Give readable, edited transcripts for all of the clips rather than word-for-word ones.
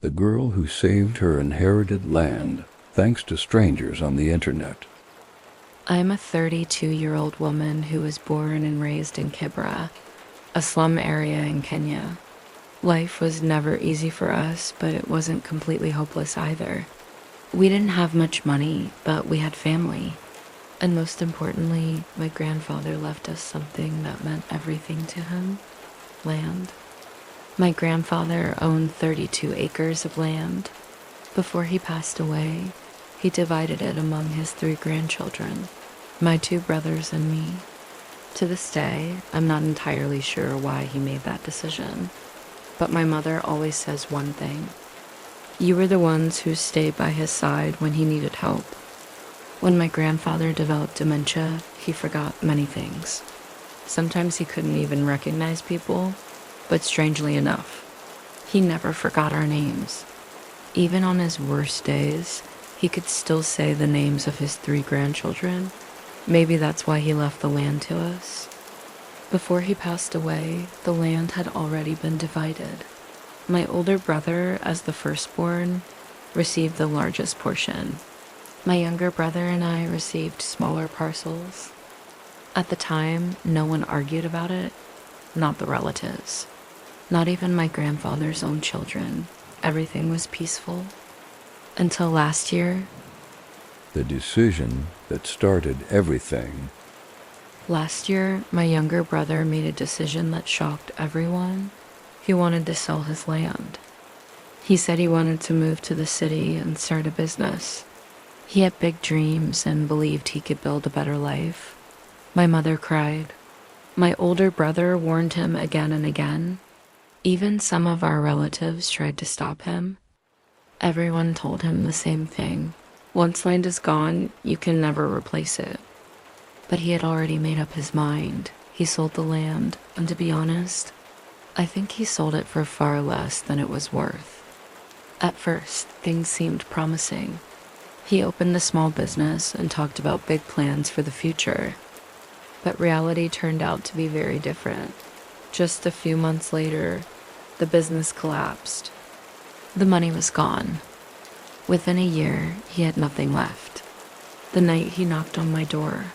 The girl who saved her inherited land thanks to strangers on the internet. I'm a 32-year-old woman who was born and raised in Kibra, a slum area in Kenya. Life was never easy for us, but it wasn't completely hopeless either. We didn't have much money, but we had family. And most importantly, my grandfather left us something that meant everything to him: land. My grandfather owned 32 acres of land. Before he passed away, he divided it among his 3 grandchildren, my 2 brothers and me. To this day, I'm not entirely sure why he made that decision, but my mother always says one thing: you were the ones who stayed by his side when he needed help. When my grandfather developed dementia, he forgot many things. Sometimes he couldn't even recognize people, but strangely enough, he never forgot our names. Even on his worst days, he could still say the names of his 3 grandchildren. Maybe that's why he left the land to us. Before he passed away, the land had already been divided. My older brother, as the firstborn, received the largest portion. My younger brother and I received smaller parcels. At the time, no one argued about it, not the relatives, not even my grandfather's own children. Everything was peaceful. Until last year. The decision that started everything. Last year, my younger brother made a decision that shocked everyone. He wanted to sell his land. He said he wanted to move to the city and start a business. He had big dreams and believed he could build a better life. My mother cried. My older brother warned him again and again. Even some of our relatives tried to stop him. Everyone told him the same thing: once land is gone, you can never replace it. But he had already made up his mind. He sold the land, and to be honest, I think he sold it for far less than it was worth. At first, things seemed promising. He opened a small business and talked about big plans for the future. But reality turned out to be very different. Just a few months later, the business collapsed. The money was gone. Within a year, he had nothing left. The night he knocked on my door.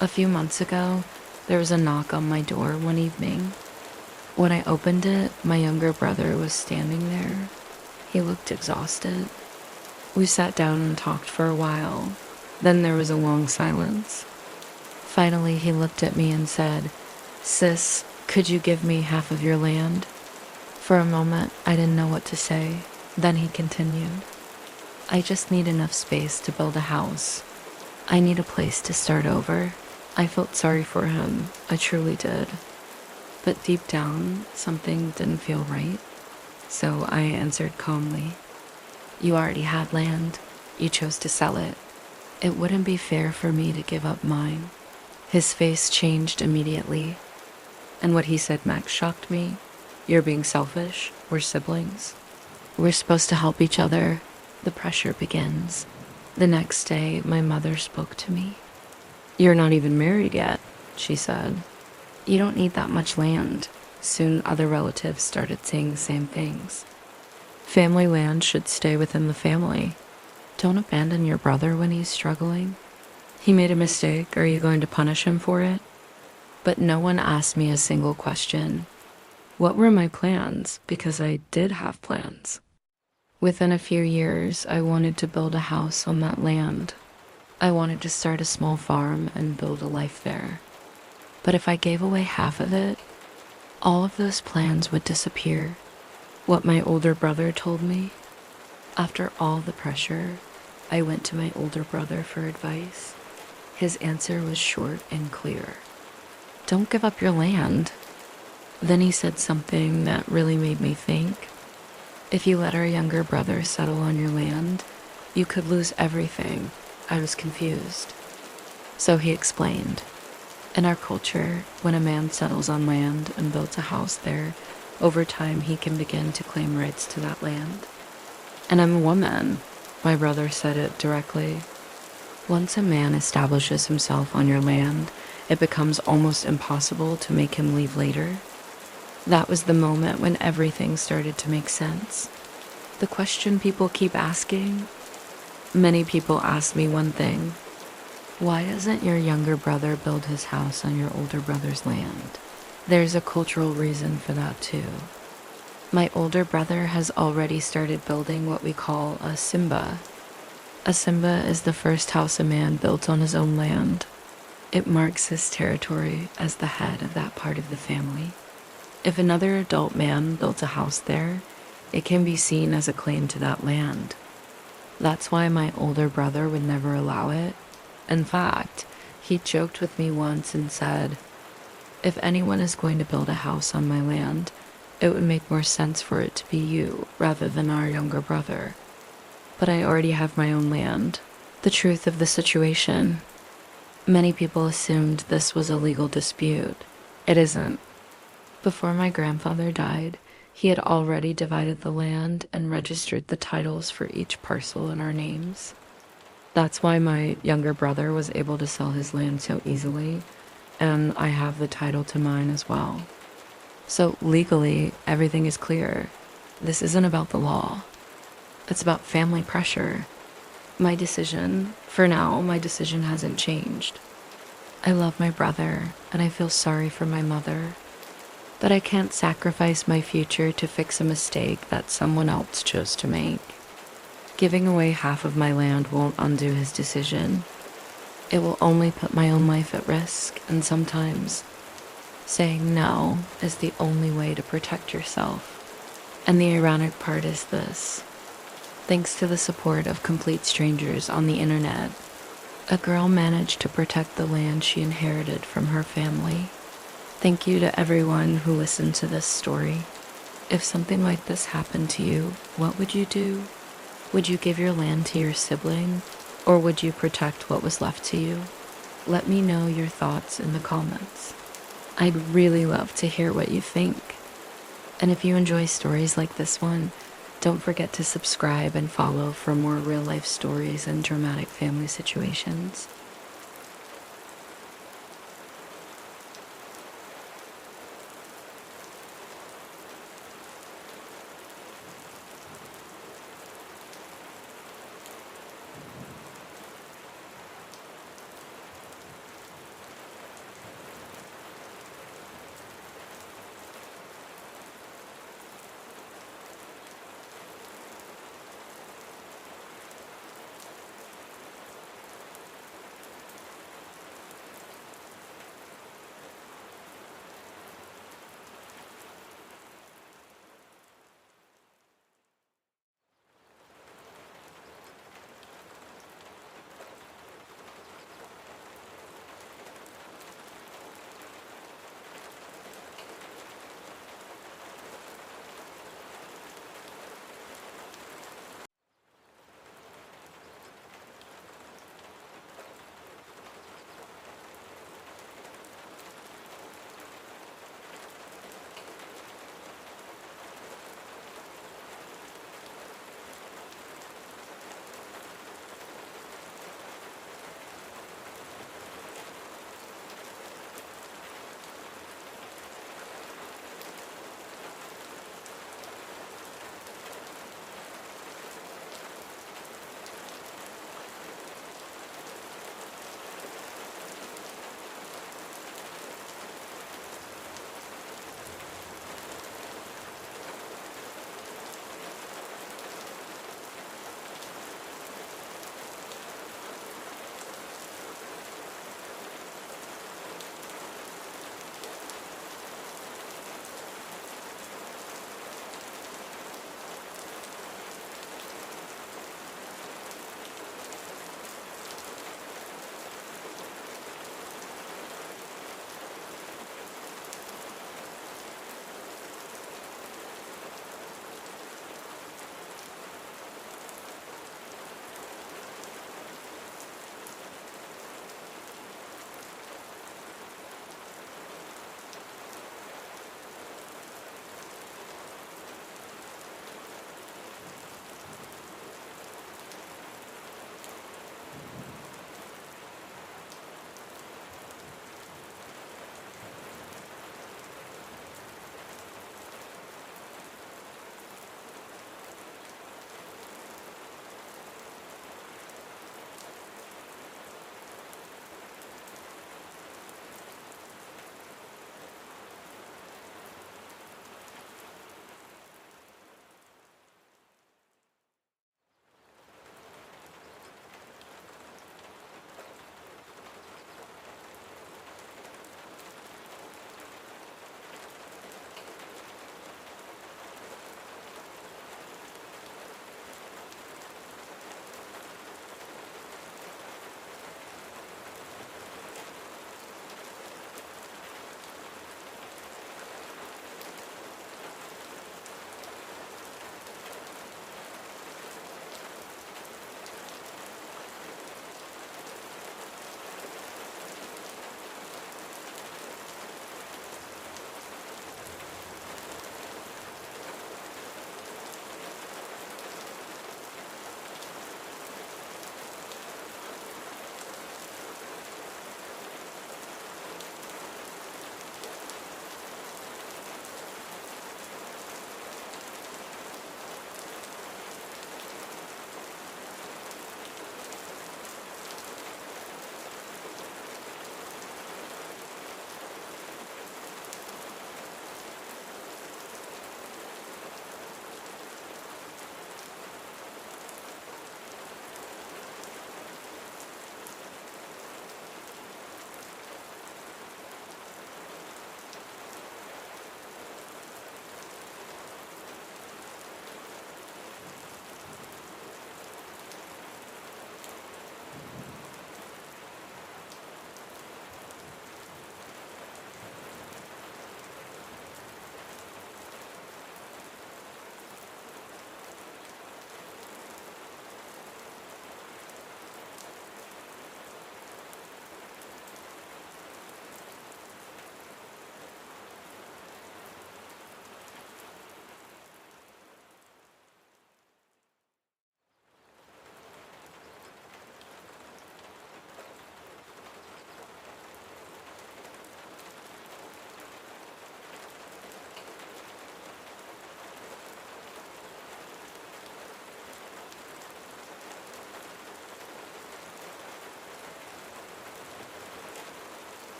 A few months ago, there was a knock on my door one evening. When I opened it, my younger brother was standing there. He looked exhausted. We sat down and talked for a while. Then there was a long silence. Finally, he looked at me and said, "Sis, could you give me half of your land?" For a moment, I didn't know what to say. Then he continued, "I just need enough space to build a house. I need a place to start over." I felt sorry for him. I truly did. But deep down, something didn't feel right. So I answered calmly, "You already had land. You chose to sell it. It wouldn't be fair for me to give up mine." His face changed immediately. And what he said next shocked me. "You're being selfish. We're siblings. We're supposed to help each other." The pressure begins. The next day, my mother spoke to me. "You're not even married yet," she said. "You don't need that much land." Soon other relatives started saying the same things. Family land should stay within the family. Don't abandon your brother when he's struggling. He made a mistake. Are you going to punish him for it? But no one asked me a single question. What were my plans? Because I did have plans. Within a few years, I wanted to build a house on that land. I wanted to start a small farm and build a life there. But if I gave away half of it, all of those plans would disappear. What my older brother told me. After all the pressure, I went to my older brother for advice. His answer was short and clear. Don't give up your land. Then he said something that really made me think. If you let our younger brother settle on your land, you could lose everything. I was confused. So he explained. In our culture, when a man settles on land and builds a house there, over time he can begin to claim rights to that land. And I'm a woman. My brother said it directly. Once a man establishes himself on your land, it becomes almost impossible to make him leave later. That was the moment when everything started to make sense. The question people keep asking? Many people ask me one thing. Why doesn't your younger brother build his house on your older brother's land? There's a cultural reason for that too. My older brother has already started building what we call a simba. A simba is the first house a man built on his own land. It marks his territory as the head of that part of the family. If another adult man built a house there, it can be seen as a claim to that land. That's why my older brother would never allow it. In fact, he joked with me once and said, "If anyone is going to build a house on my land, it would make more sense for it to be you rather than our younger brother." But I already have my own land. The truth of the situation. Many people assumed this was a legal dispute. It isn't. Before my grandfather died, he had already divided the land and registered the titles for each parcel in our names. That's why my younger brother was able to sell his land so easily, and I have the title to mine as well. So legally, everything is clear. This isn't about the law. It's about family pressure. For now, my decision hasn't changed. I love my brother, and I feel sorry for my mother. But I can't sacrifice my future to fix a mistake that someone else chose to make. Giving away half of my land won't undo his decision. It will only put my own life at risk, and sometimes saying no is the only way to protect yourself. And the ironic part is this. Thanks to the support of complete strangers on the internet, a girl managed to protect the land she inherited from her family. Thank you to everyone who listened to this story. If something like this happened to you, what would you do? Would you give your land to your sibling, or would you protect what was left to you? Let me know your thoughts in the comments. I'd really love to hear what you think. And if you enjoy stories like this one, don't forget to subscribe and follow for more real-life stories and dramatic family situations.